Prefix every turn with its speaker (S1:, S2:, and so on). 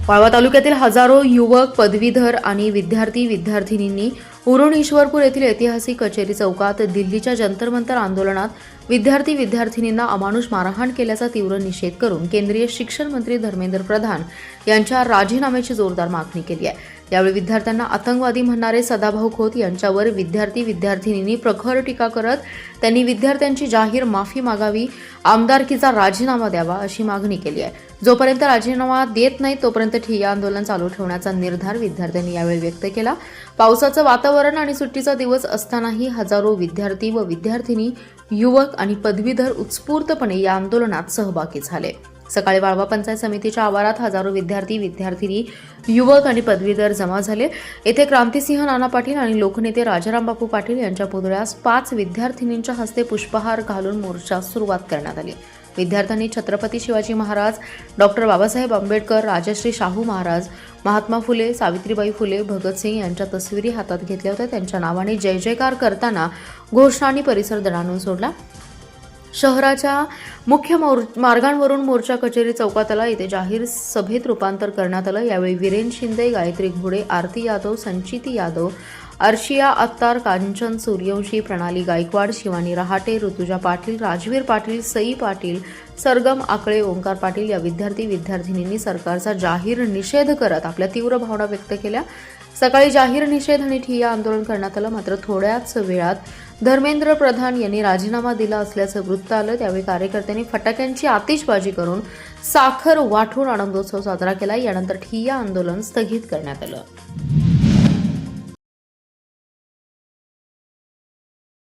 S1: वाळवा तालुक्यातील हजारो युवक, पदवीधर आणि विद्यार्थिनींनी उरण ईश्वरपूर येथील ऐतिहासिक कचेरी चौकात दिल्लीच्या जंतर मंतर आंदोलनात विद्यार्थिनींना अमानुष मारहाण केल्याचा तीव्र निषेध करून केंद्रीय शिक्षण मंत्री धर्मेंद्र प्रधान यांच्या राजीनाम्याची जोरदार मागणी केली आहे। यावेळी विद्यार्थ्यांना आतंकवादी म्हणणारे सदाभाऊ खोत यांच्यावर विद्यार्थिनींनी प्रखर टीका करत त्यांनी विद्यार्थ्यांची जाहीर माफी मागावी, आमदारकीचा राजीनामा द्यावा अशी मागणी केली आहे। जोपर्यंत राजीनामा देत नाही तोपर्यंत ठिय्या आंदोलन चालू ठेवण्याचा निर्धार विद्यार्थ्यांनी यावेळी व्यक्त केला। पावसाचं वातावरण आणि सुट्टीचा दिवस असतानाही हजारो विद्यार्थी व विद्यार्थिनी, युवक आणि पदवीधर उत्स्फूर्तपणे या आंदोलनात सहभागी झाले। सकाळी वाळवा पंचायत समितीच्या आवारात हजारो विद्यार्थी, युवक आणि पदवीधर जमा झाले। येथे क्रांतिसिंह नाना पाटील आणि लोकनेते राजाराम बापू पाटील यांच्या पुतळ्यास 5 विद्यार्थिनींच्या हस्ते पुष्पहार घालून मोर्चास सुरुवात करण्यात आली। विद्यार्थ्यांनी छत्रपती शिवाजी महाराज, डॉक्टर बाबासाहेब आंबेडकर, राजश्री शाहू महाराज, महात्मा फुले, सावित्रीबाई फुले, भगतसिंग यांच्या तस्विरी हातात घेतल्या होत्या। त्यांच्या नावाने जय जयकार करताना घोषणांनी परिसर दणाणून सोडला। शहराच्या मुख्य मार्गांवरून मोर्चा कचेरी चौकात आला। इथे जाहीर सभेत रूपांतर करण्यात आलं। यावेळी वीरेन शिंदे, गायत्री घोडे, आरती यादव, संचिती यादव, अर्शिया अत्तार, कांचन सूर्यवंशी, प्रणाली गायकवाड, शिवानी रहाटे, ऋतुजा पाटील, राजवीर पाटील, सई पाटील, सरगम आकळे, ओंकार पाटील या विद्यार्थिनींनी सरकारचा जाहीर निषेध करत आपल्या तीव्र भावना व्यक्त केल्या। सकाळी जाहीर निषेध आणि ठिय्या आंदोलन करण्यात आलं। मात्र थोड्याच वेळात धर्मेंद्र प्रधान यांनी राजीनामा दिला असल्याचं वृत्त आलं। त्यावेळी कार्यकर्त्यांनी फटाक्यांची आतिषबाजी करून साखर वाटून आनंदोत्सव साजरा केला। यानंतर ठिय्या आंदोलन स्थगित करण्यात आलं।